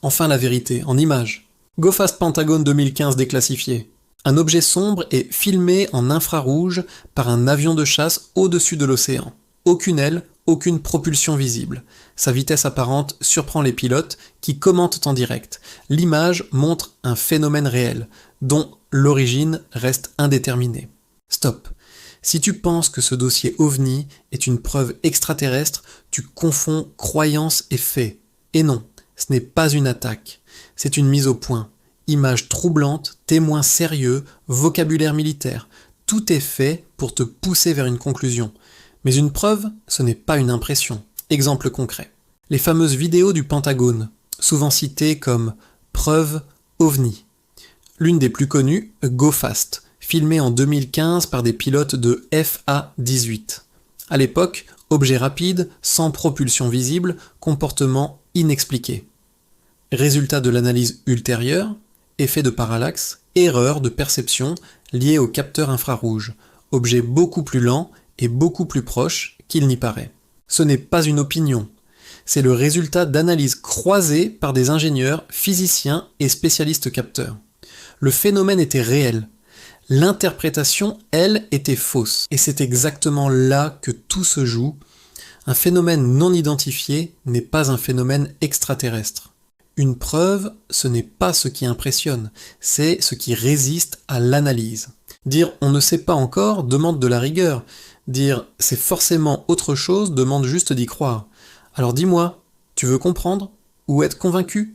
Enfin la vérité, en images. GoFast Pentagone 2015 déclassifié. Un objet sombre est filmé en infrarouge par un avion de chasse au-dessus de l'océan. Aucune aile, aucune propulsion visible. Sa vitesse apparente surprend les pilotes qui commentent en direct. L'image montre un phénomène réel, dont l'origine reste indéterminée. Stop. Si tu penses que ce dossier OVNI est une preuve extraterrestre, tu confonds croyance et fait. Et non, ce n'est pas une attaque, c'est une mise au point. Images troublantes, témoins sérieux, vocabulaire militaire. Tout est fait pour te pousser vers une conclusion. Mais une preuve, ce n'est pas une impression. Exemple concret. Les fameuses vidéos du Pentagone, souvent citées comme preuve OVNI. L'une des plus connues, GoFast, filmée en 2015 par des pilotes de FA-18. À l'époque, objet rapide, sans propulsion visible, comportement inexpliqué. Résultat de l'analyse ultérieure, effet de parallaxe, erreur de perception liée au capteur infrarouge, objet beaucoup plus lent et beaucoup plus proche qu'il n'y paraît. Ce n'est pas une opinion, c'est le résultat d'analyses croisées par des ingénieurs, physiciens et spécialistes capteurs. Le phénomène était réel. L'interprétation, elle, était fausse. Et c'est exactement là que tout se joue. Un phénomène non identifié n'est pas un phénomène extraterrestre. Une preuve, ce n'est pas ce qui impressionne, c'est ce qui résiste à l'analyse. Dire « on ne sait pas encore » demande de la rigueur. Dire « c'est forcément autre chose » demande juste d'y croire. Alors dis-moi, tu veux comprendre ou être convaincu ?